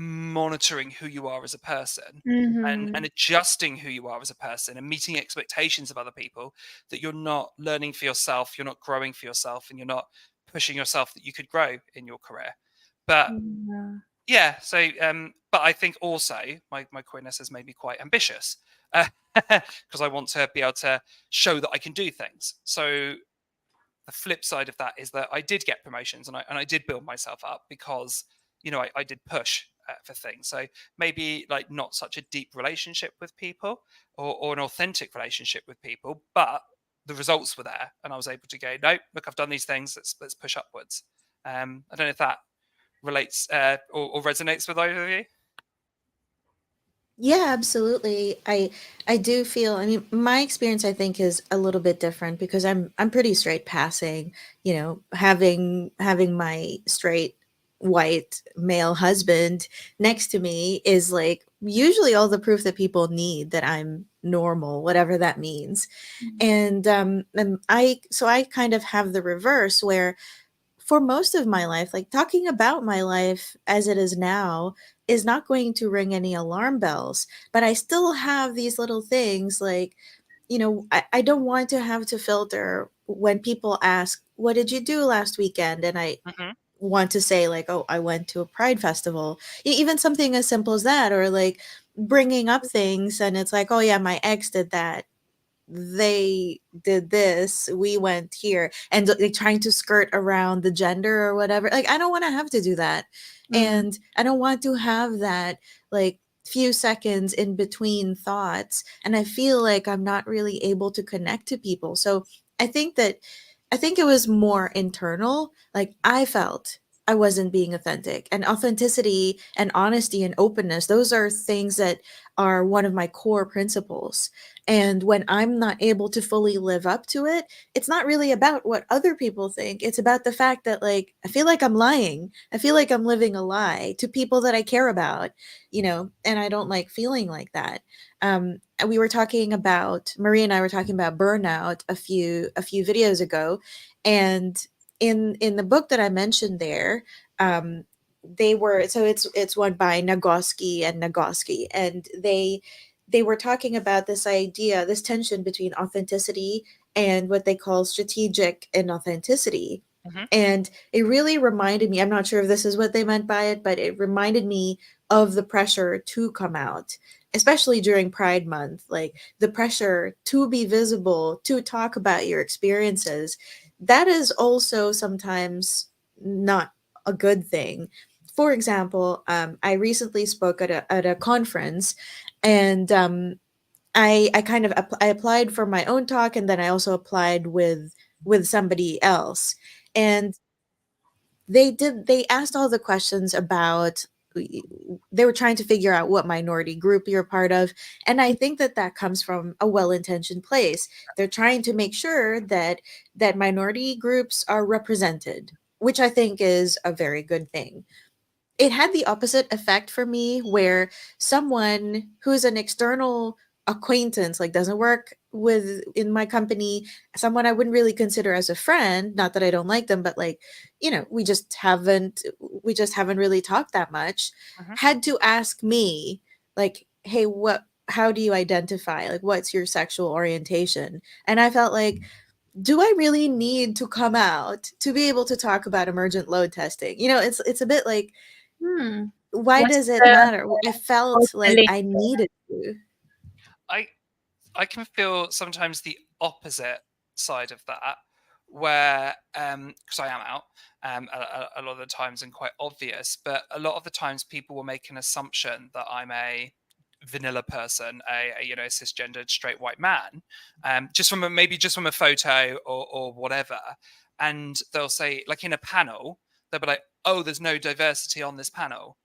monitoring who you are as a person, and Mhm. adjusting who you are as a person, and meeting expectations of other people, that you're not learning for yourself, you're not growing for yourself, and you're not pushing yourself that you could grow in your career. But Yeah. yeah, so but I think also my queerness has made me quite ambitious, because I want to be able to show that I can do things. So the flip side of that is that I did get promotions, and I did build myself up, because I did push for things. So maybe like not such a deep relationship with people, or an authentic relationship with people, but the results were there, and I was able to go, no, look, I've done these things. Let's push upwards. I don't know if that relates or resonates with either of you. Yeah, absolutely. I do feel, I mean, my experience I think is a little bit different because I'm pretty straight passing, having my straight white male husband next to me is like usually all the proof that people need that I'm normal, whatever that means. And I kind of have the reverse where for most of my life, like talking about my life as it is now is not going to ring any alarm bells. But I still have these little things like, I don't want to have to filter when people ask, "What did you do last weekend?" And I Hmm. want to say, like, "Oh, I went to a pride festival." Even something as simple as that, or like bringing up things and it's like, "Oh, yeah, my ex did that." they did this, we went here, and like trying to skirt around the gender or whatever. Like, I don't want to have to do that. Mm. And I don't want to have that, like, few seconds in between thoughts. And I feel like I'm not really able to connect to people. So I think that, I think it was more internal. Like, I felt I wasn't being authentic. And authenticity and honesty and openness, those are things that are one of my core principles. And when I'm not able to fully live up to it, it's not really about what other people think. It's about the fact that, like, I feel like I'm lying. I feel like I'm living a lie to people that I care about, you know, and I don't like feeling like that. And we were talking about, Marie and I were talking about burnout a few videos ago, and in the book that I mentioned there, they were, so it's one by Nagoski and Nagoski, and they were talking about this idea, this tension between authenticity and what they call strategic inauthenticity. Mhm. And it really reminded me, I'm not sure if this is what they meant by it, but it reminded me of the pressure to come out, especially during Pride Month, like the pressure to be visible, to talk about your experiences. That is also sometimes not a good thing. For example, I recently spoke at a conference, and I kind of I applied for my own talk, and then I also applied with somebody else, and they asked all the questions about, they were trying to figure out what minority group you're part of, and I think that that comes from a well-intentioned place. They're trying to make sure that minority groups are represented, which I think is a very good thing. It had the opposite effect for me, where someone who's an external acquaintance, like doesn't work with in my company, someone I wouldn't really consider as a friend, not that I don't like them, but like, you know, we just haven't really talked that much, Mhm. had to ask me, like, hey, what, how do you identify, like, what's your sexual orientation? And I felt like, do I really need to come out to be able to talk about emergent load testing? You know, it's a bit like, Hmm. why What's does it the matter? I what's felt the like link? I needed to. I I can feel sometimes the opposite side of that, where because I am out a lot of the times and quite obvious, but a lot of the times people will make an assumption that I'm a vanilla person, you know, cisgendered straight white man, just from maybe just from a photo or whatever, and they'll say, like, in a panel, they'll be like, "Oh, there's no diversity on this panel."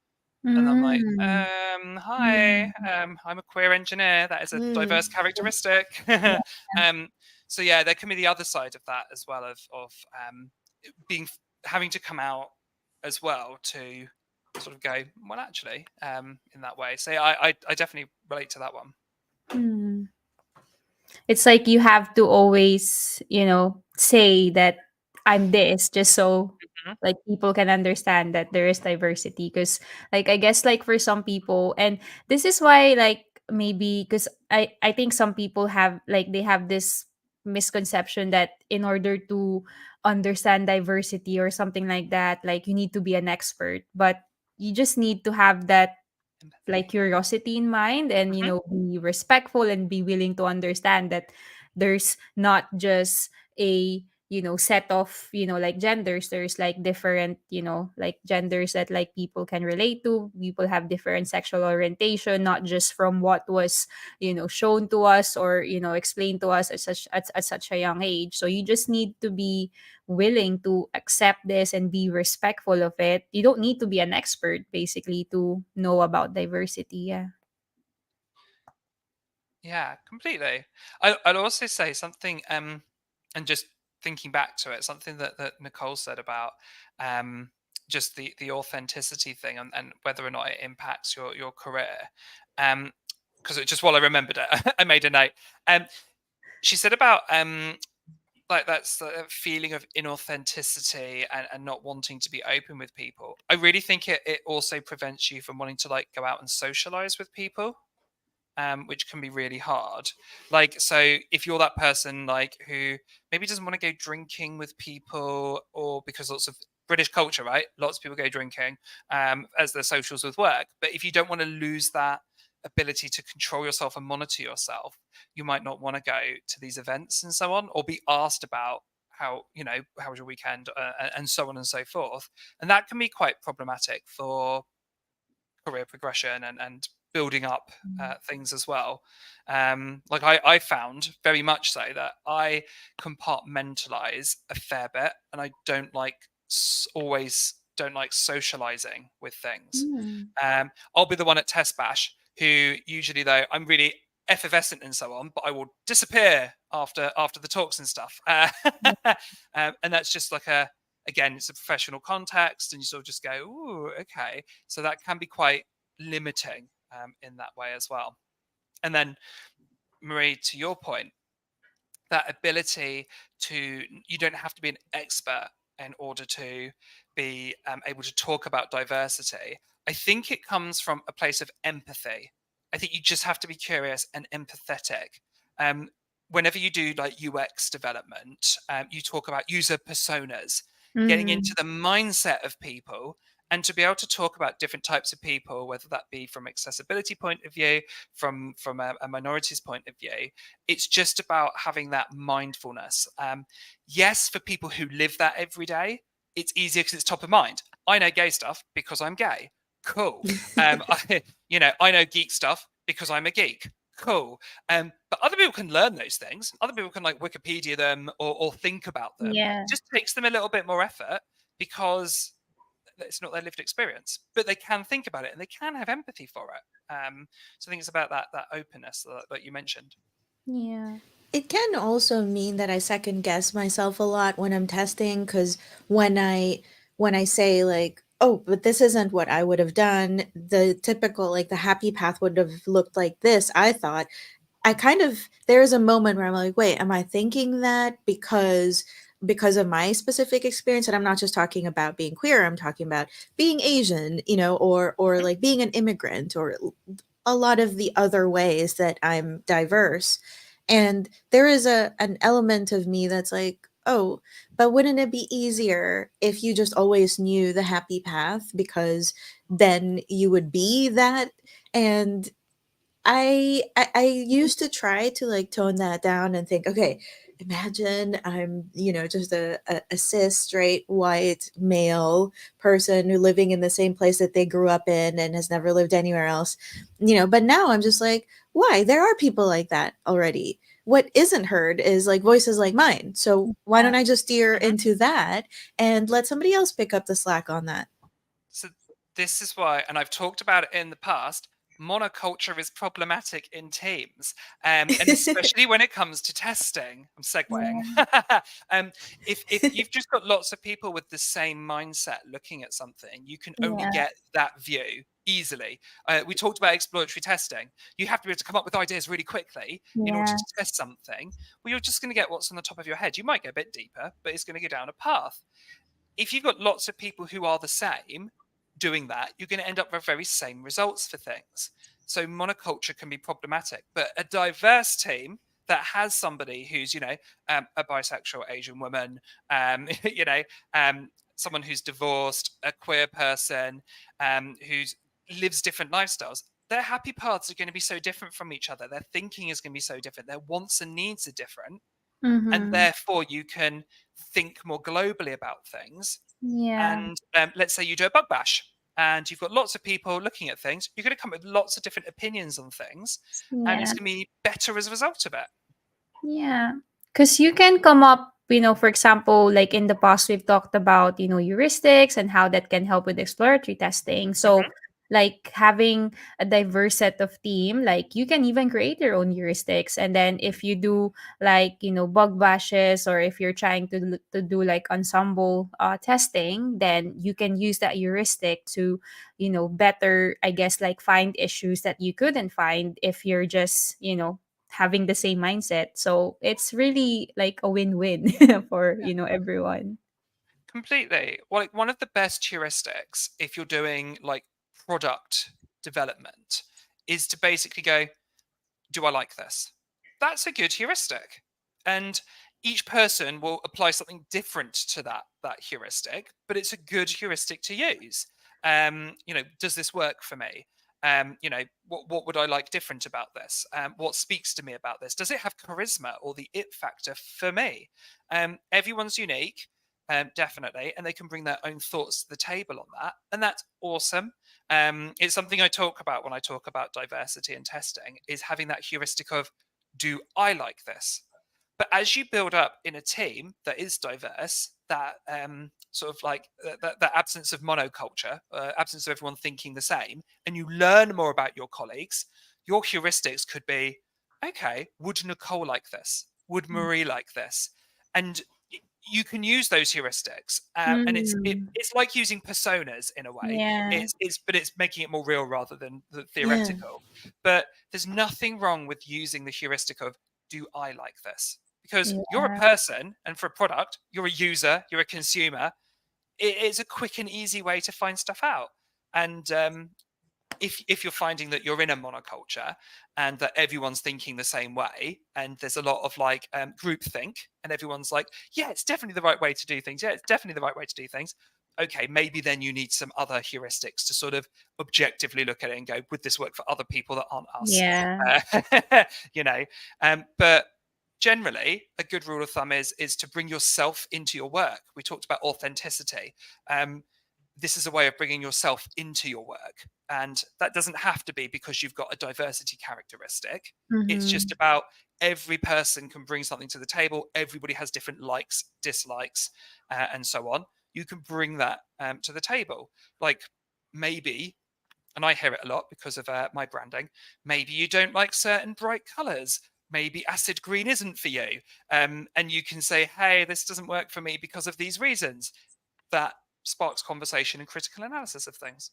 And I'm like, Mm. hi, Mm. I'm a queer engineer. That is a Mm, diverse characteristic. Yeah. um, so yeah, there can be the other side of that as well, of being having to come out as well to sort of go, well, actually, in that way. So I definitely relate to that one. Hmm. It's like you have to always, say that I'm this, just so Mhm. like people can understand that there is diversity. Because like I guess like for some people, and this is why like maybe because I think some people have like they have this misconception that in order to understand diversity or something like that, like you need to be an expert, but you just need to have that like Empathy. curiosity in mind, and Mhm. be respectful and be willing to understand that there's not just a set of like genders. There's like different like genders that like people can relate to. People have different sexual orientation, not just from what was shown to us or explained to us at such a young age. So you just need to be willing to accept this and be respectful of it. You don't need to be an expert basically to know about diversity. Yeah. Yeah, completely. I'd also say something, and just thinking back to it, something that Nicole said about just the authenticity thing, and whether or not it impacts your career. Because just while I remembered it, I made a note. Um, she said about like that's the feeling of inauthenticity and not wanting to be open with people. I really think it also prevents you from wanting to like go out and socialize with people, which can be really hard. Like, so if you're that person like who maybe doesn't want to go drinking with people, or because lots of British culture, right? Lots of people go drinking as their socials with work. But if you don't want to lose that ability to control yourself and monitor yourself, you might not want to go to these events and so on, or be asked about how was your weekend, and so on and so forth. And that can be quite problematic for career progression and building up things as well. Like I found very much so that I compartmentalize a fair bit, and I always don't like socializing with things. Mm. I'll be the one at Test Bash who usually, though, I'm really effervescent and so on, but I will disappear after the talks and stuff. And that's just like again, it's a professional context, and you sort of just go, "Ooh, okay." So that can be quite limiting in that way as well. And then, Marie, to your point, that ability you don't have to be an expert in order to be able to talk about diversity. I think it comes from a place of empathy. I think you just have to be curious and empathetic. Um, Whenever you do like UX development, you talk about user personas, getting into Mhm. the mindset of people, and to be able to talk about different types of people, whether that be from accessibility point of view, from a minorities point of view. It's just about having that mindfulness. Yes, for people who live that every day, it's easier because it's top of mind. I know gay stuff because I'm gay. Cool. I know geek stuff because I'm a geek. Cool. But other people can learn those things. Other people can like Wikipedia them or think about them. Yeah. It just takes them a little bit more effort because it's not their lived experience, but they can think about it and they can have empathy for it. So I think it's about that openness that you mentioned. Yeah. It can also mean that I second guess myself a lot when I'm testing, because when I say like, oh, but this isn't what I would have done, the typical, like, the happy path would have looked like this, I thought. I kind of, there's a moment where I'm like, wait, am I thinking that because of my specific experience? And I'm not just talking about being queer, I'm talking about being Asian, or like being an immigrant, or a lot of the other ways that I'm diverse. And there is an element of me that's like, oh, but wouldn't it be easier if you just always knew the happy path, because then you would be that? And I used to try to like tone that down and think, okay, imagine I'm, just a cis straight white male person who living in the same place that they grew up in and has never lived anywhere else. But now I'm just like, why? There are people like that already. What isn't heard is like voices like mine. So why Yeah. don't I just steer Mhm. into that and let somebody else pick up the slack on that? So this is why, and I've talked about it in the past, monoculture is problematic in teams, and especially when it comes to testing. I'm segueing. Yeah. If you've just got lots of people with the same mindset looking at something, you can only Yeah. get that view easily. We talked about exploratory testing. You have to be able to come up with ideas really quickly in order Yeah. to test something. Well, you're just going to get what's on the top of your head. You might go a bit deeper, but it's going to go down a path. If you've got lots of people who are the same doing that, you're going to end up with very same results for things. So monoculture can be problematic, but a diverse team that has somebody who's, a bisexual Asian woman, you know, someone who's divorced, a queer person, who's lives different lifestyles. Their happy paths are going to be so different from each other. Their thinking is going to be so different. Their wants and needs are different, and Mhm. therefore you can think more globally about things. Yeah. And let's say you do a bug bash and you've got lots of people looking at things, you're going to come with lots of different opinions on things, and it's Yeah. going to be better as a result of it. Yeah. Because you can come up, for example, like in the past, we've talked about, heuristics and how that can help with exploratory testing. So, Mhm. like having a diverse set of team, like you can even create your own heuristics. And then if you do like, bug bashes, or if you're trying to do like ensemble testing, then you can use that heuristic to, better, I guess, like find issues that you couldn't find if you're just, having the same mindset. So it's really like a win-win for, everyone. Completely. Well, like one of the best heuristics, if you're doing like product development, is to basically go, do I like this? That's a good heuristic. And each person will apply something different to that heuristic, but it's a good heuristic to use. Does this work for me? What would I like different about this? What speaks to me about this? Does it have charisma or the it factor for me? Everyone's unique, definitely, and they can bring their own thoughts to the table on that, and that's awesome. It's something I talk about when I talk about diversity and testing, is having that heuristic of, do I like this? But as you build up in a team that is diverse, that sort of like that absence of monoculture, absence of everyone thinking the same, and you learn more about your colleagues, your heuristics could be, okay, would Nicole like this? Would Marie like this? And you can use those heuristics, and Mm. it's like using personas in a way. Yeah. But it's making it more real rather than the Yeah. theoretical. But there's nothing wrong with using the heuristic of, do I like this? Because you're a Yeah. person, and for a product, you're a user, you're a consumer. It's a quick and easy way to find stuff out. And if you're finding that you're in a monoculture and that everyone's thinking the same way, and there's a lot of like group think, and everyone's like, yeah, it's definitely the right way to do things. Yeah, it's definitely the right way to do things. Okay, maybe then you need some other heuristics to sort of objectively look at it and go, would this work for other people that aren't us? Yeah. But generally, a good rule of thumb is to bring yourself into your work. We talked about authenticity. This is a way of bringing yourself into your work, and that doesn't have to be because you've got a diversity characteristic. It's just Mhm. about every person can bring something to the table. Everybody has different likes, dislikes, and so on. You can bring that to the table. Like maybe, and I hear it a lot because of my branding, maybe you don't like certain bright colors. Maybe acid green isn't for you. And you can say, hey, this doesn't work for me because of these reasons. That sparks conversation and critical analysis of things.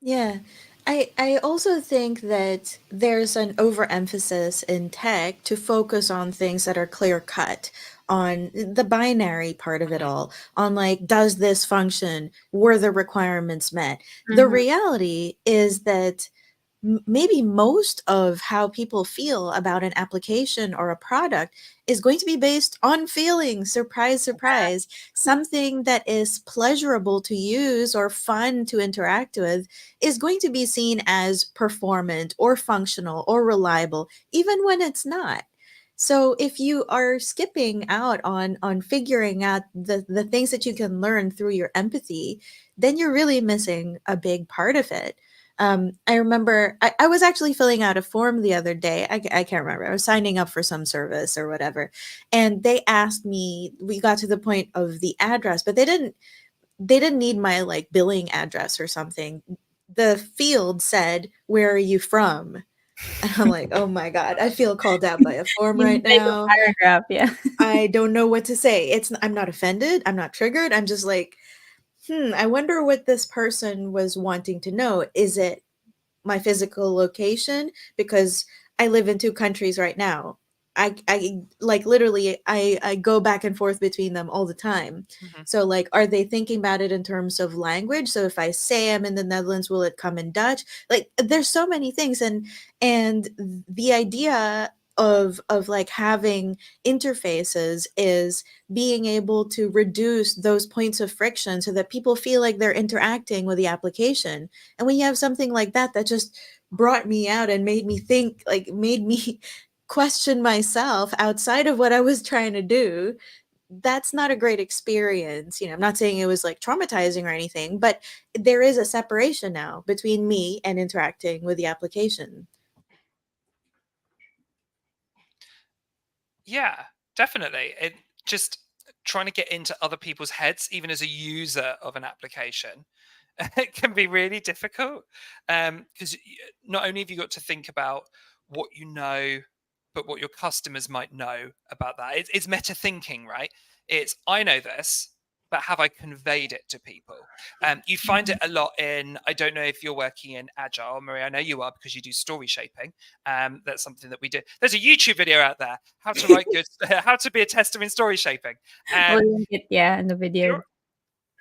Yeah. I also think that there's an overemphasis in tech to focus on things that are clear cut, on the binary part of it Mhm. all, on like, does this function? Were the requirements met? The Mhm. reality is that maybe most of how people feel about an application or a product is going to be based on feelings. Surprise, surprise. Something that is pleasurable to use or fun to interact with is going to be seen as performant or functional or reliable, even when it's not. So if you are skipping out on figuring out the things that you can learn through your empathy, then you're really missing a big part of it. I remember I was actually filling out a form the other day. I can't remember. I was signing up for some service or whatever. And they asked me, we got to the point of the address, but they didn't need my like billing address or something. The field said, "Where are you from?" And I'm like, "Oh my God, I feel called out by a form You right need like a now. paragraph, yeah. I don't know what to say." I'm not offended. I'm not triggered. I'm just like, I wonder what this person was wanting to know. Is it my physical location? Because I live in two countries right now. I like literally I go back and forth between them all the time. Mhm. So like, are they thinking about it in terms of language? So if I say I'm in the Netherlands, will it come in Dutch? Like there's so many things, and the idea of like having interfaces is being able to reduce those points of friction so that people feel like they're interacting with the application. And when you have something like that that just brought me out and made me think, like made me question myself outside of what I was trying to do, that's not a great experience. I'm not saying it was like traumatizing or anything, but there is a separation now between me and interacting with the application. Yeah, definitely. It just trying to get into other people's heads, even as a user of an application, it can be really difficult, because not only have you got to think about what you know, but what your customers might know about that. It's meta thinking, right? It's, I know this, but have I conveyed it to people? You find it Mhm. a lot in, I don't know if you're working in agile, Marie, I know you are because you do story shaping. That's something that we do. There's a YouTube video out there, how to write good, how to be a tester in story shaping. We'll um, link it, yeah, in the video.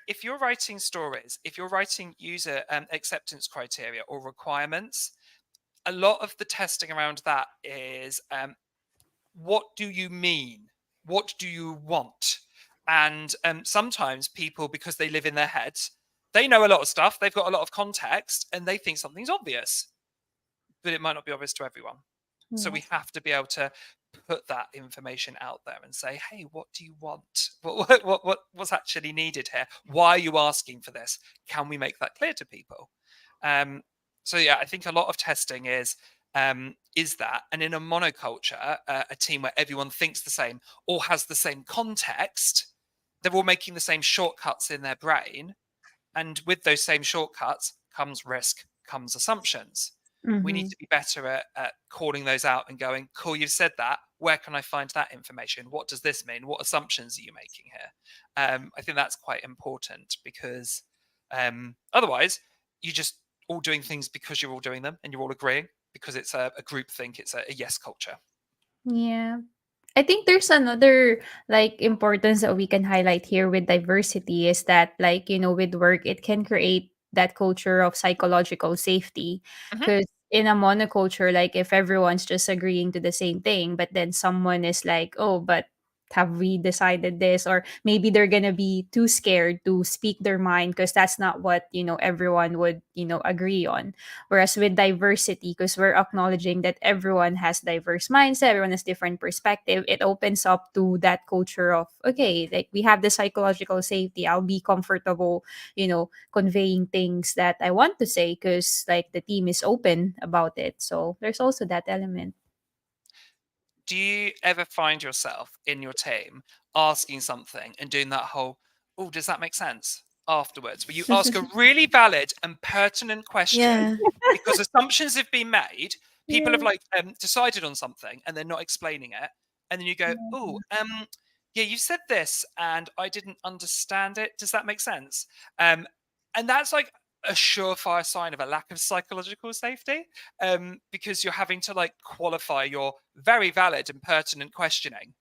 if you're writing stories, if you're writing user acceptance criteria or requirements, a lot of the testing around that is, what do you mean? What do you want? And sometimes people, because they live in their heads, they know a lot of stuff, they've got a lot of context, and they think something's obvious, but it might not be obvious to everyone. So we have to be able to put that information out there and say, hey, what do you want? What's actually needed here? Why are you asking for this? Can we make that clear to people? So yeah, I think a lot of testing is that. And in a monoculture, a team where everyone thinks the same or has the same context, they're all making the same shortcuts in their brain. And with those same shortcuts comes risk, comes assumptions. We need to be better at calling those out and going, cool, you've said that. Where can I find that information? What does this mean? What assumptions are you making here? I think that's quite important, because otherwise you're just all doing things because you're all doing them and you're all agreeing, because it's a group think, it's a yes culture. Yeah. I think there's another like importance that we can highlight here with diversity is that, like, with work, it can create that culture of psychological safety. Mhm. Because in a monoculture, like if everyone's just agreeing to the same thing, but then someone is like, oh, but have we decided this? Or maybe they're gonna be too scared to speak their mind because that's not what everyone would agree on. Whereas with diversity, because we're acknowledging that everyone has diverse mindset, everyone has different perspective, it opens up to that culture of, okay, like we have the psychological safety. I'll be comfortable, conveying things that I want to say because like the team is open about it. So there's also that element. Do you ever find yourself in your team asking something and doing that whole, oh, does that make sense afterwards? Where you ask a really valid and pertinent question Yeah. because assumptions have been made, people Yeah. have like decided on something and they're not explaining it. And then you go, oh, yeah, you said this and I didn't understand it. Does that make sense? And that's like a surefire sign of a lack of psychological safety, because you're having to like qualify your very valid and pertinent questioning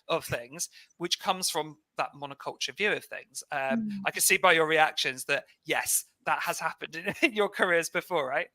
of things, which comes from that monoculture view of things. I can see by your reactions that yes, that has happened in your careers before, right?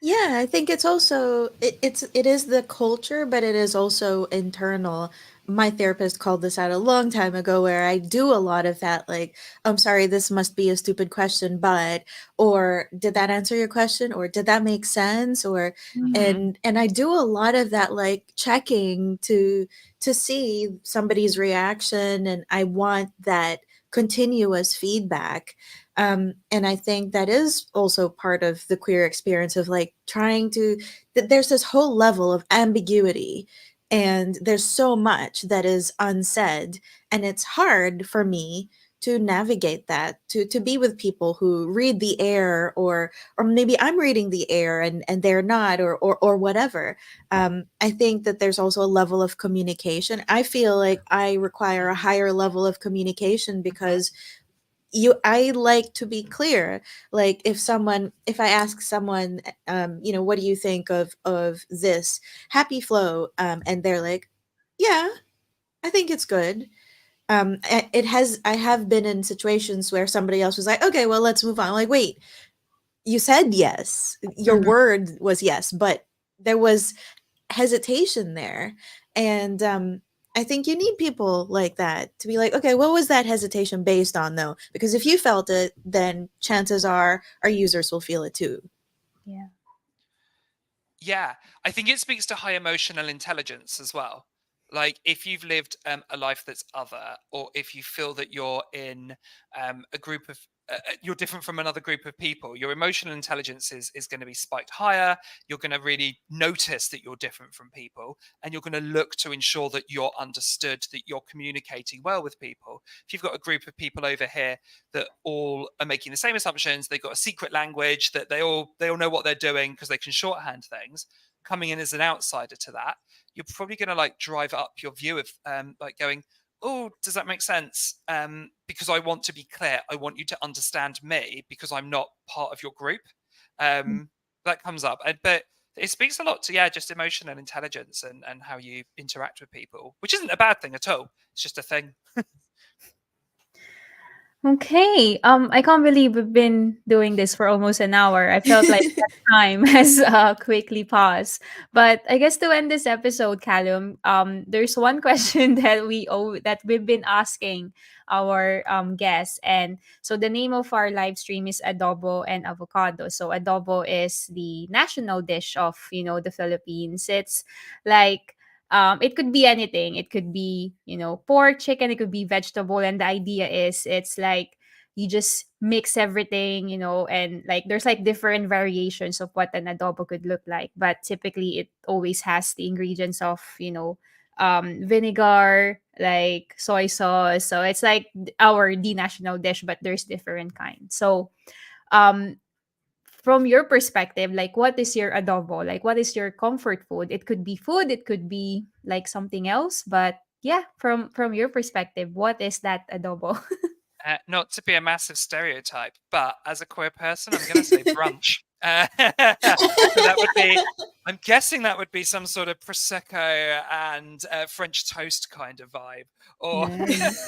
Yeah, I think it's also it is the culture, but it is also internal. My therapist called this out a long time ago where I do a lot of that, like, I'm sorry, this must be a stupid question, but, or did that answer your question, or did that make sense? Or Mhm. and I do a lot of that, like checking to see somebody's reaction, and I want that continuous feedback. And I think that is also part of the queer experience of like trying to, that there's this whole level of ambiguity, and there's so much that is unsaid. And it's hard for me to navigate that, to be with people who read the air, or maybe I'm reading the air and they're not, or whatever. I think that there's also a level of communication. I feel like I require a higher level of communication because I like to be clear. Like if I ask someone, what do you think of this happy flow, and they're like, yeah, I think it's good. I have been in situations where somebody else was like, okay, well, let's move on. I'm like, wait, you said yes, your Mhm. word was yes, but there was hesitation there. And I think you need people like that to be like, okay, what was that hesitation based on though? Because if you felt it, then chances are our users will feel it too. Yeah. Yeah, I think it speaks to high emotional intelligence as well. Like if you've lived a life that's other, or if you feel that you're in a group of, you're different from another group of people, your emotional intelligence is going to be spiked higher. You're going to really notice that you're different from people, and you're going to look to ensure that you're understood, that you're communicating well with people. If you've got a group of people over here that all are making the same assumptions, they've got a secret language that they all know what they're doing because they can shorthand things, coming in as an outsider to that, you're probably going to like drive up your view of like going, oh, does that make sense? Because I want to be clear, I want you to understand me because I'm not part of your group. That comes up. But it speaks a lot to, yeah, just emotional intelligence and how you interact with people, which isn't a bad thing at all. It's just a thing. Okay. I can't believe we've been doing this for almost an hour. I felt like that time has quickly passed. But I guess to end this episode, Callum, there's one question that we've been asking our guests, and so the name of our live stream is Adobo and Avocado. So adobo is the national dish of the Philippines. It's like it could be anything. It could be, pork, chicken, it could be vegetable. And the idea is it's like you just mix everything, and like there's like different variations of what an adobo could look like. But typically it always has the ingredients of, vinegar, like soy sauce. So it's like our the national dish, but there's different kinds. So um from your perspective, like what is your adobo? Like what is your comfort food? It could be food, it could be like something else, but yeah, from your perspective, what is that adobo? Not to be a massive stereotype, but as a queer person, I'm going to say brunch. So that would be, I'm guessing that would be some sort of prosecco and French toast kind of vibe, or Nice.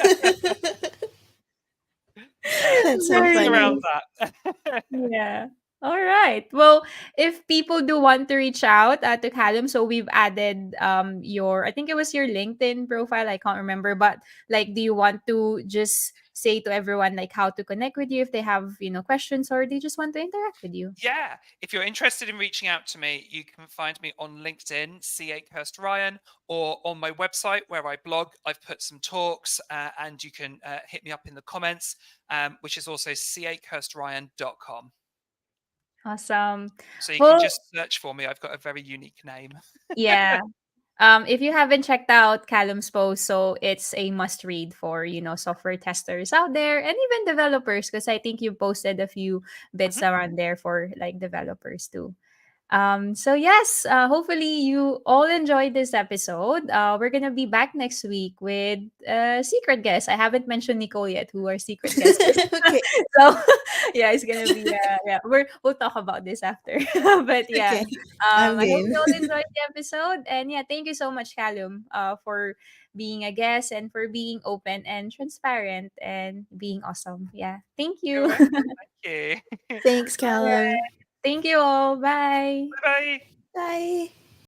That's so something Very around funny. nice. that. Yeah. All right. Well, if people do want to reach out to Callum, so we've added your, I think it was your LinkedIn profile. I can't remember, but like, do you want to just say to everyone like how to connect with you if they have questions, or they just want to interact with you? Yeah, if you're interested in reaching out to me, you can find me on LinkedIn, C. Akehurst-Ryan, or on my website where I blog. I've put some talks, and you can hit me up in the comments, which is also cakehurstryan.com. Awesome. So you can Well, just search for me. I've got a very unique name. yeah. If you haven't checked out Callum's post, so it's a must read for software testers out there and even developers, because I think you posted a few bits Mhm. around there for like developers too. So yes, hopefully you all enjoyed this episode. We're gonna be back next week with secret guest. I haven't mentioned Nicole yet, who our secret guest is. Okay. So yeah, it's gonna be yeah. We'll talk about this after. But yeah, Okay. I'm I hope game. you all enjoyed the episode. And yeah, thank you so much, Callum, for being a guest and for being open and transparent and being awesome. Yeah, thank You're you. welcome. Thank you. Thanks, All right. Callum. Thank you all. Bye. Bye bye. Bye.